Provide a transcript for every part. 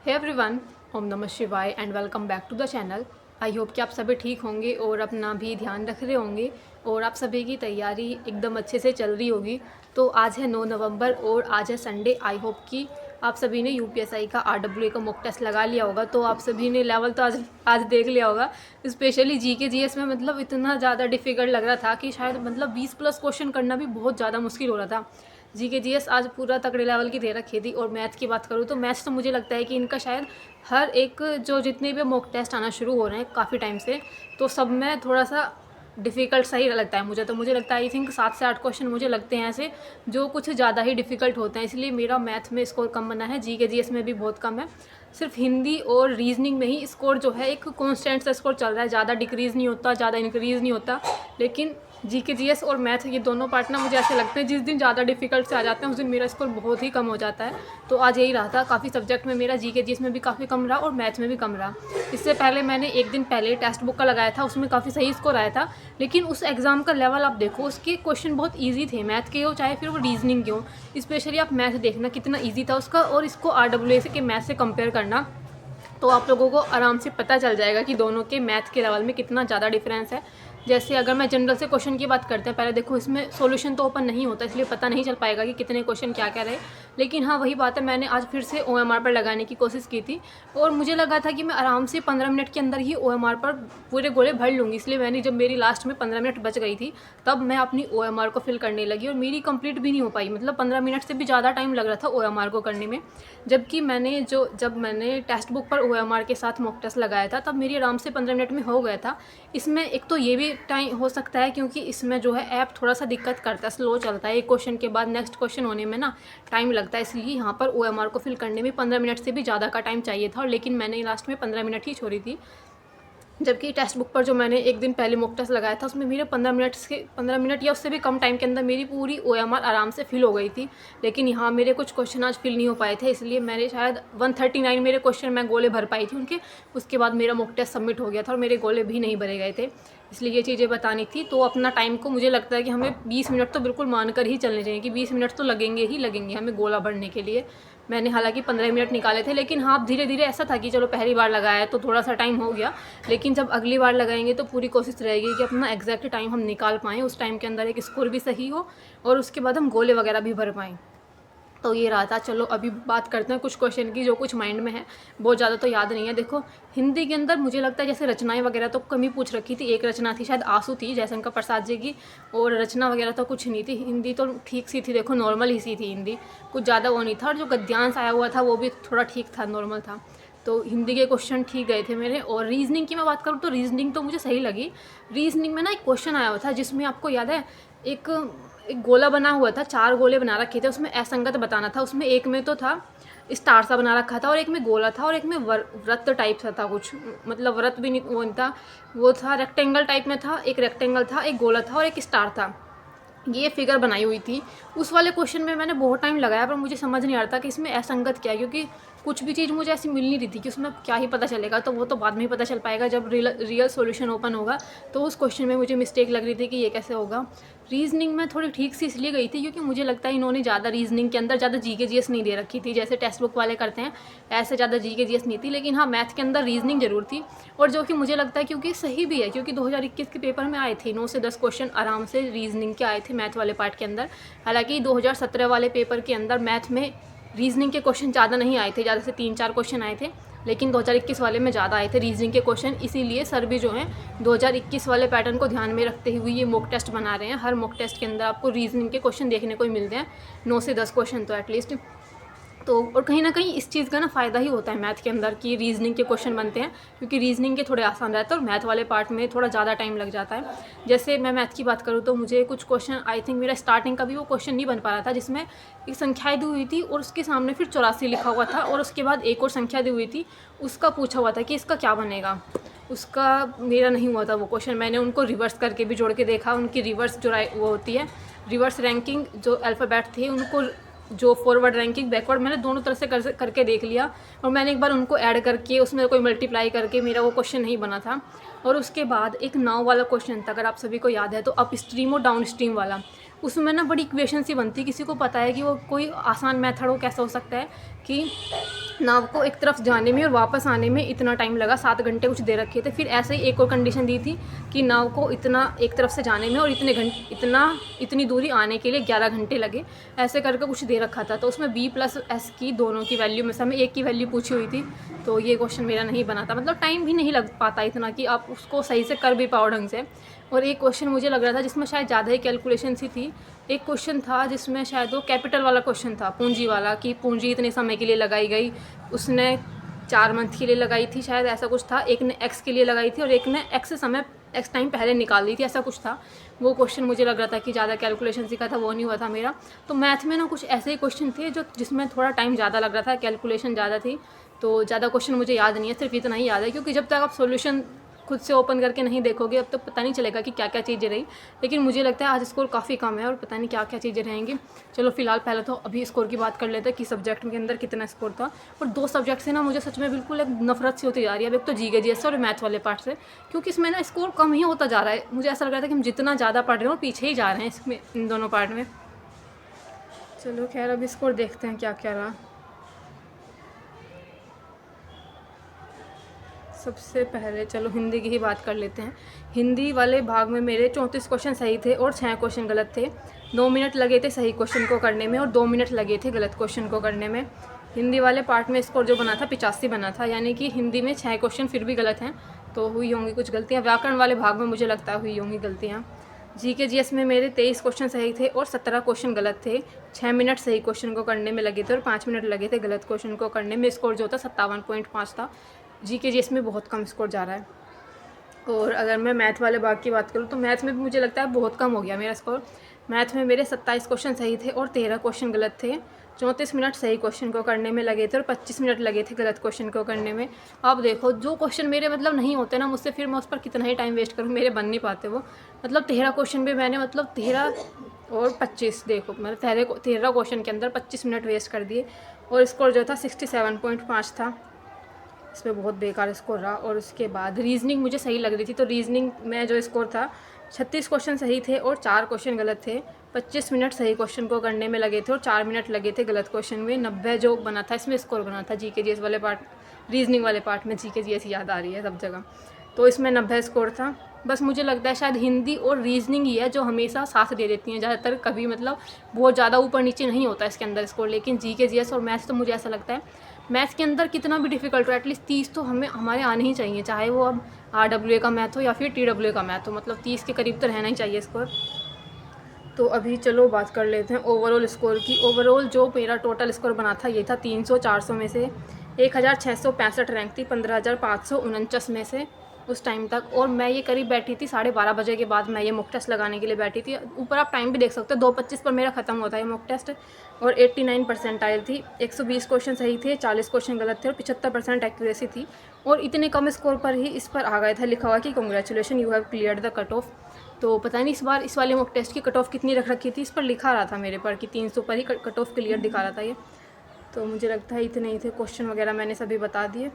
Hey everyone, ओम नमः शिवाय and welcome back to the channel. I hope कि आप सभी ठीक होंगे और अपना भी ध्यान रख रहे होंगे और आप सभी की तैयारी एकदम अच्छे से चल रही होगी। तो आज है 9 नवंबर और आज है संडे। आई होप कि आप सभी ने यूपीएसआई का आरडब्ल्यूए का मॉक टेस्ट लगा लिया होगा। तो आप सभी ने लेवल तो आज देख लिया होगा। स्पेशली जीके जीएस में मतलब इतना ज़्यादा डिफिकल्ट लग रहा था कि शायद मतलब 20+ क्वेश्चन करना भी बहुत ज़्यादा मुश्किल हो रहा था। जीके जीएस आज पूरा तगड़े लेवल की दे रखी थी। और मैथ की बात करूँ तो मैथ्स तो मुझे लगता है कि इनका शायद हर एक जो जितने भी मॉक टेस्ट आना शुरू हो रहे हैं काफ़ी टाइम से, तो सब में थोड़ा सा डिफ़िकल्ट सा ही लगता है मुझे। तो मुझे लगता है आई थिंक 7 से 8 क्वेश्चन मुझे लगते हैं ऐसे जो कुछ ज़्यादा ही डिफ़िकल्ट होते हैं, इसलिए मेरा मैथ में स्कोर कम बना है। जीके जीएस में भी बहुत कम है। सिर्फ हिंदी और रीजनिंग में ही स्कोर जो है एक कॉन्स्टेंट सा स्कोर चल रहा है, ज़्यादा डिक्रीज़ नहीं होता, ज़्यादा इंक्रीज़ नहीं होता। लेकिन जीके जीएस और मैथ ये दोनों पार्ट ना मुझे ऐसे लगते हैं जिस दिन ज़्यादा डिफिकल्ट से आ जाते हैं उस दिन मेरा स्कोर बहुत ही कम हो जाता है। तो आज यही रहा था, काफ़ी सब्जेक्ट में मेरा जीके जीएस में भी काफ़ी कम रहा और मैथ में भी कम रहा। इससे पहले मैंने एक दिन पहले टेक्स्ट बुक का लगाया था, उसमें काफ़ी सही स्कोर आया था। लेकिन उस एग्ज़ाम का लेवल आप देखो, उसके क्वेश्चन बहुत ईजी थे, मैथ के हो चाहे फिर वो रीजनिंग के हो। स्पेशली आप मैथ देखना कितना ईजी था उसका, और इसको आरडब्ल्यूए के मैथ से कंपेयर करना तो आप लोगों को आराम से पता चल जाएगा कि दोनों के मैथ के लेवल में कितना ज़्यादा डिफरेंस है। जैसे अगर मैं जनरल से क्वेश्चन की बात करते हैं, पहले देखो इसमें सॉल्यूशन तो ओपन नहीं होता, इसलिए पता नहीं चल पाएगा कि कितने क्वेश्चन क्या क्या रहे। लेकिन हाँ, वही बात है, मैंने आज फिर से ओएमआर पर लगाने की कोशिश की थी और मुझे लगा था कि मैं आराम से 15 मिनट के अंदर ही ओएमआर पर पूरे गोले भर लूँगी। इसलिए मैंने जब मेरी लास्ट में 15 मिनट बच गई थी तब मैं अपनी ओएमआर को फिल करने लगी और मेरी कंप्लीट भी नहीं हो पाई। मतलब 15 मिनट से भी ज़्यादा टाइम लग रहा था ओएमआर को करने में। जबकि जब मैंने टेक्स्ट बुक पर ओएमआर के साथ मॉक टेस्ट लगाया था तब मेरी आराम से 15 मिनट में हो गया था। इसमें एक तो ये भी टाइम हो सकता है क्योंकि इसमें जो है ऐप थोड़ा सा दिक्कत करता है, स्लो चलता है। एक क्वेश्चन के बाद नेक्स्ट क्वेश्चन होने में ना टाइम लगता है, इसलिए यहाँ पर ओएमआर को फिल करने में 15 मिनट से भी ज़्यादा का टाइम चाहिए था। लेकिन मैंने लास्ट में 15 मिनट ही छोड़ी थी। जबकि टेक्स्ट बुक पर जो मैंने एक दिन पहले मॉक टेस्ट लगाया था उसमें मेरे 15 मिनट या उससे भी कम टाइम के अंदर मेरी पूरी ओएमआर आराम से फिल हो गई थी। लेकिन यहाँ मेरे कुछ क्वेश्चन आज फिल नहीं हो पाए थे, इसलिए मैंने शायद 139 मेरे क्वेश्चन मैं गोले भर पाई थी उनके। उसके बाद मेरा मॉक टेस्ट सबमिट हो गया था और मेरे गोले भी नहीं भरे गए थे, इसलिए ये चीज़ें बतानी थी। तो अपना टाइम को मुझे लगता है कि हमें 20 मिनट तो बिल्कुल मान कर ही चलने चाहिए कि 20 मिनट तो लगेंगे ही लगेंगे हमें गोला भरने के लिए। मैंने हालांकि 15 मिनट निकाले थे, लेकिन हाँ धीरे धीरे ऐसा था कि चलो पहली बार लगाया तो थोड़ा सा टाइम हो गया, लेकिन जब अगली बार लगाएंगे तो पूरी कोशिश रहेगी कि अपना एग्जैक्ट टाइम हम निकाल पाएँ, उस टाइम के अंदर एक स्कोर भी सही हो और उसके बाद हम गोले वगैरह भी भर पाएँ। तो ये रहा था। चलो अभी बात करते हैं कुछ क्वेश्चन की जो कुछ माइंड में है, बहुत ज़्यादा तो याद नहीं है। देखो हिंदी के अंदर मुझे लगता है जैसे रचनाएं वगैरह तो कम ही पूछ रखी थी। एक रचना थी शायद आंसू थी जयशंकर प्रसाद जी की, और रचना वगैरह तो कुछ नहीं थी। हिंदी तो ठीक सी थी, देखो नॉर्मल ही सी थी हिंदी, कुछ ज़्यादा वो नहीं था। और जो गद्यांश आया हुआ था वो भी थोड़ा ठीक था, नॉर्मल था। तो हिंदी के क्वेश्चन ठीक गए थे मेरे। और रीजनिंग की मैं बात करूँ तो रीजनिंग तो मुझे सही लगी। रीजनिंग में ना एक क्वेश्चन आया हुआ था जिसमें आपको याद है एक एक गोला बना हुआ था, 4 गोले बना रखे थे, उसमें असंगत बताना था। उसमें एक में तो था स्टार सा बना रखा था और एक में गोला था और एक में व्रत टाइप सा था कुछ, मतलब व्रत भी नहीं, वो नहीं था, वो था रेक्टेंगल टाइप में था। एक रेक्टेंगल था, एक गोला था और एक स्टार था। ये फिगर बनाई हुई थी। उस वाले क्वेश्चन में मैंने बहुत टाइम लगाया पर मुझे समझ नहीं आ रहा था कि इसमें असंगत क्या है, क्योंकि कुछ भी चीज़ मुझे ऐसी मिल नहीं रही थी कि उसमें क्या ही पता चलेगा। तो वो तो बाद में ही पता चल पाएगा जब रियल सॉल्यूशन ओपन होगा। तो उस क्वेश्चन में मुझे मिस्टेक लग रही थी कि ये कैसे होगा। रीजनिंग में थोड़ी ठीक सी इसलिए गई थी क्योंकि मुझे लगता है इन्होंने ज़्यादा रीजनिंग के अंदर ज़्यादा जीके जीएस नहीं दे रखी थी, जैसे टेक्स्ट बुक वाले करते हैं ऐसे ज़्यादा जीके जीएस नहीं थी। लेकिन हाँ मैथ के अंदर रीजनिंग जरूर थी, और जो कि मुझे लगता है क्योंकि सही भी है, क्योंकि 2021 के पेपर में आए थे 9 से 10 क्वेश्चन आराम से रीजनिंग के आए थे मैथ वाले पार्ट के अंदर। हालांकि 2017 वाले पेपर के अंदर मैथ में रीजनिंग के क्वेश्चन ज़्यादा नहीं आए थे, ज़्यादा से 3-4 क्वेश्चन आए थे। लेकिन 2021 वाले में ज़्यादा आए थे रीजनिंग के क्वेश्चन, इसीलिए सर भी जो हैं 2021 वाले पैटर्न को ध्यान में रखते हुए ये मॉक टेस्ट बना रहे हैं। हर मॉक टेस्ट के अंदर आपको रीजनिंग के क्वेश्चन देखने को ही मिलते हैं, 9 से 10 क्वेश्चन तो एटलीस्ट। तो और कहीं ना कहीं इस चीज़ का ना फ़ायदा ही होता है मैथ के अंदर कि रीजनिंग के क्वेश्चन बनते हैं, क्योंकि रीजनिंग के थोड़े आसान रहते हैं और मैथ वाले पार्ट में थोड़ा ज़्यादा टाइम लग जाता है। जैसे मैं मैथ की बात करूँ तो मुझे कुछ क्वेश्चन आई थिंक मेरा स्टार्टिंग का भी वो क्वेश्चन नहीं बन पा रहा था, जिसमें एक संख्याएँ दी हुई थी और उसके सामने फिर 84 लिखा हुआ था और उसके बाद एक और संख्या दी हुई थी, उसका पूछा हुआ था कि इसका क्या बनेगा। उसका मेरा नहीं हुआ था वो क्वेश्चन, मैंने उनको रिवर्स करके भी जोड़ के देखा। उनकी रिवर्स जो वो होती है रिवर्स रैंकिंग, जो अल्फ़ाबेट थे उनको जो फॉरवर्ड रैंकिंग बैकवर्ड, मैंने दोनों तरह से करके देख लिया। और मैंने एक बार उनको ऐड करके उसमें कोई मल्टीप्लाई करके मेरा वो क्वेश्चन नहीं बना था। और उसके बाद एक नाव वाला क्वेश्चन था, अगर आप सभी को याद है तो अप स्ट्रीम और डाउन स्ट्रीम वाला, उसमें ना बड़ी इक्वेशन सी बनती है। किसी को पता है कि वो कोई आसान मेथड हो, कैसा हो सकता है कि नाव को एक तरफ जाने में और वापस आने में इतना टाइम लगा, 7 घंटे कुछ दे रखे थे। फिर ऐसे ही एक और कंडीशन दी थी कि नाव को इतना एक तरफ से जाने में और इतनी दूरी आने के लिए 11 घंटे लगे, ऐसे करके कुछ दे रखा था। तो उसमें B+S की दोनों की वैल्यू में से हमें एक की वैल्यू पूछी हुई थी। तो ये क्वेश्चन मेरा नहीं बना था, मतलब टाइम भी नहीं लग पाता इतना कि आप उसको सही से कर भी पाओ ढंग से। और एक क्वेश्चन मुझे लग रहा था जिसमें शायद ज़्यादा ही कैलकुलेशन सी थी। एक क्वेश्चन था जिसमें शायद वो कैपिटल वाला क्वेश्चन था, पूंजी वाला, कि पूंजी इतने समय के लिए लगाई गई, उसने 4 मंथ के लिए लगाई थी शायद, ऐसा कुछ था। एक ने एक्स के लिए लगाई थी और एक ने एक्स समय एक्स टाइम पहले निकाल दी थी, ऐसा कुछ था। वो क्वेश्चन मुझे लग रहा था कि ज़्यादा कैलकुलेशन सीखा था, वो नहीं हुआ था मेरा। तो मैथ में ना कुछ ऐसे ही क्वेश्चन थे जो जिसमें थोड़ा टाइम ज़्यादा लग रहा था, कैलकुलेशन ज़्यादा थी। तो ज़्यादा क्वेश्चन मुझे याद नहीं है, सिर्फ इतना ही याद है, क्योंकि जब तक आप सोल्यूशन खुद से ओपन करके नहीं देखोगे अब तो पता नहीं चलेगा कि क्या क्या चीज़ें रही। लेकिन मुझे लगता है आज स्कोर काफ़ी कम है और पता नहीं क्या क्या चीज़ें रहेंगी। चलो फिलहाल पहले तो अभी स्कोर की बात कर लेते हैं कि सब्जेक्ट के अंदर कितना स्कोर था। और 2 सब्जेक्ट से ना मुझे सच में बिल्कुल एक नफरत सी होती जा रही है। अब एक तो जीके जीएस और मैथ वाले पार्ट से, क्योंकि इसमें ना स्कोर कम ही होता जा रहा है। मुझे ऐसा लग रहा था कि हम जितना ज़्यादा पढ़ रहे हैं और पीछे ही जा रहे हैं इसमें, इन दोनों पार्ट में। चलो खैर अभी स्कोर देखते हैं क्या क्या रहा। सबसे पहले चलो हिंदी की ही बात कर लेते हैं। हिंदी वाले भाग में मेरे 34 क्वेश्चन सही थे और 6 क्वेश्चन गलत थे। 9 मिनट लगे थे सही क्वेश्चन को करने में और 2 मिनट लगे थे गलत क्वेश्चन को करने में। हिंदी वाले पार्ट में स्कोर जो बना था 85 बना था, यानी कि हिंदी में 6 क्वेश्चन फिर भी गलत हैं, तो हुई होंगी कुछ गलतियाँ। व्याकरण वाले भाग में मुझे लगता है हुई होंगी गलतियाँ। जीके जीएस में मेरे 23 क्वेश्चन सही थे और 17 क्वेश्चन गलत थे। 6 मिनट सही क्वेश्चन को करने में लगे थे और 5 मिनट लगे थे गलत क्वेश्चन को करने में। स्कोर जो था 57.5 था। जीके जीएस में बहुत कम स्कोर जा रहा है। और अगर मैं मैथ वाले भाग की बात करूँ तो मैथ में भी मुझे लगता है बहुत कम हो गया मेरा स्कोर। मैथ में मेरे 27 क्वेश्चन सही थे और 13 क्वेश्चन गलत थे। 34 मिनट सही क्वेश्चन को करने में लगे थे और 25 मिनट लगे थे गलत क्वेश्चन को करने में। आप देखो जो क्वेश्चन मेरे मतलब नहीं होते ना मुझसे, फिर मैं उस पर कितना ही टाइम वेस्ट करूँ, मेरे बन नहीं पाते वो। मतलब 13 क्वेश्चन भी मैंने मतलब 13 और 25, देखो मैंने 13 क्वेश्चन के अंदर 25 मिनट वेस्ट कर दिए। और स्कोर जो था 67.5 था। इसमें बहुत बेकार स्कोर रहा। और उसके बाद रीजनिंग मुझे सही लग रही थी, तो रीजनिंग में जो स्कोर था 36 क्वेश्चन सही थे और 4 क्वेश्चन गलत थे। 25 मिनट सही क्वेश्चन को करने में लगे थे और 4 मिनट लगे थे गलत क्वेश्चन में। 90 जो बना था इसमें स्कोर बना था जीके जीएस वाले पार्ट, रीजनिंग वाले पार्ट में जीके जीएस याद आ रही है सब जगह, तो इसमें 90 स्कोर था। बस मुझे लगता है शायद हिंदी और रीजनिंग ही है जो हमेशा साथ दे देती हैं ज़्यादातर, कभी मतलब बहुत ज़्यादा ऊपर नीचे नहीं होता इसके अंदर स्कोर। लेकिन जीके जीएस और मैथ्स तो मुझे ऐसा लगता है मैथ्स के अंदर कितना भी डिफ़िकल्ट हो एटलीस्ट 30 तो हमारे आने ही चाहिए, चाहे वो अब RWA का मैथ हो या फिर TWA का मैथ हो, मतलब 30 के करीब तो रहना ही चाहिए स्कोर। तो अभी चलो बात कर लेते हैं ओवरऑल स्कोर की। ओवरऑल जो मेरा टोटल स्कोर बना था ये था 300 400 में से 1665 रैंक थी 15,549 में से उस टाइम तक। और मैं ये करीब बैठी थी 12:30 बजे के बाद मैं ये मॉक टेस्ट लगाने के लिए बैठी थी। ऊपर आप टाइम भी देख सकते हो 2:25 पर मेरा ख़त्म होता है मॉक टेस्ट। और 89 परसेंटाइल थी, 120 क्वेश्चन सही थे, 40 क्वेश्चन गलत थे और 75% एक्यूरेसी थी। और इतने कम स्कोर पर ही इस पर आ गया था लिखा हुआ कि congratulation you have cleared the cut off. तो पता नहीं इस बार इस वाले मॉक टेस्ट की कट ऑफ कितनी रख रखी थी, इस पर लिखा रहा था मेरे पर कि 300 पर ही कट ऑफ क्लियर दिखा रहा था ये। तो मुझे लगता है इतने ही थे क्वेश्चन वगैरह मैंने सभी बता दिए।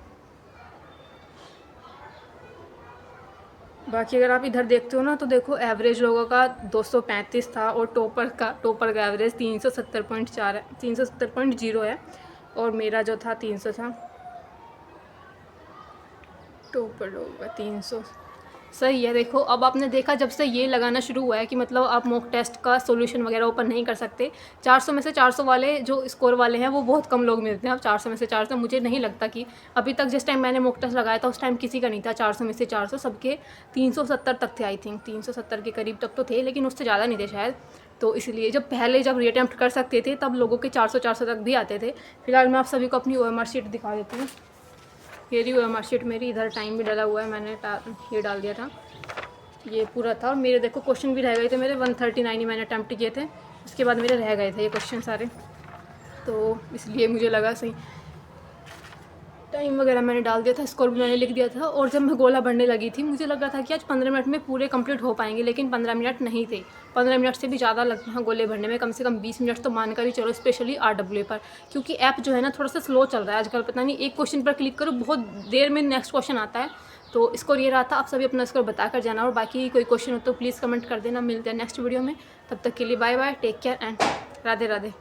बाकी अगर आप इधर देखते हो ना तो देखो एवरेज लोगों का 235 था और टॉपर का एवरेज 370.4 है, 370.0 है। और मेरा जो था 300 था। टॉपर लोगों का 300 सही है। देखो अब आपने देखा जब से ये लगाना शुरू हुआ है कि मतलब आप मॉक टेस्ट का सॉल्यूशन वगैरह ओपन नहीं कर सकते। 400 में से 400 वाले जो स्कोर वाले हैं वो बहुत कम लोग मिलते हैं। अब 400 में से 400 मुझे नहीं लगता कि अभी तक जिस टाइम मैंने मॉक टेस्ट लगाया था उस टाइम किसी का नहीं था 400 में से 400, सबके 370 तक थे। आई थिंक 370 के करीब तक तो थे, लेकिन उससे ज़्यादा नहीं थे शायद। तो इसलिए जब पहले जब रीअटेम्प्ट कर सकते थे तब लोगों के 400 तक भी आते थे। फिलहाल मैं आप सभी को अपनी OMR शीट दिखा देती हूँ। ये रही OMR शीट मेरी, इधर टाइम भी डाला हुआ है, मैंने ये डाल दिया था, ये पूरा था। और मेरे देखो क्वेश्चन भी रह गए थे मेरे 139 ही मैंने अटैम्प्ट किए थे, उसके बाद मेरे रह गए थे ये क्वेश्चन सारे। तो इसलिए मुझे लगा सही टाइम वगैरह मैंने डाल दिया था, स्कोर भी मैंने लिख दिया था। और जब मैं गोला भरने लगी थी मुझे लग रहा था कि आज 15 मिनट में पूरे कंप्लीट हो पाएंगे, लेकिन 15 मिनट नहीं थे। 15 मिनट से भी ज़्यादा लगते हैं गोले भरने में, कम से कम 20 मिनट तो मान कर ही चलो, स्पेशली RWA पर, क्योंकि ऐप जो है ना थोड़ा सा स्लो चल रहा है आजकल। पता नहीं एक क्वेश्चन पर क्लिक करो बहुत देर में नेक्स्ट क्वेश्चन आता है। तो स्कोर ये रहा था, आप सभी अपना स्कोर बता कर जाना, और बाकी कोई क्वेश्चन हो तो प्लीज़ कमेंट कर देना। मिलते हैं नेक्स्ट वीडियो में, तब तक के लिए bye bye, take care and Radhe Radhe.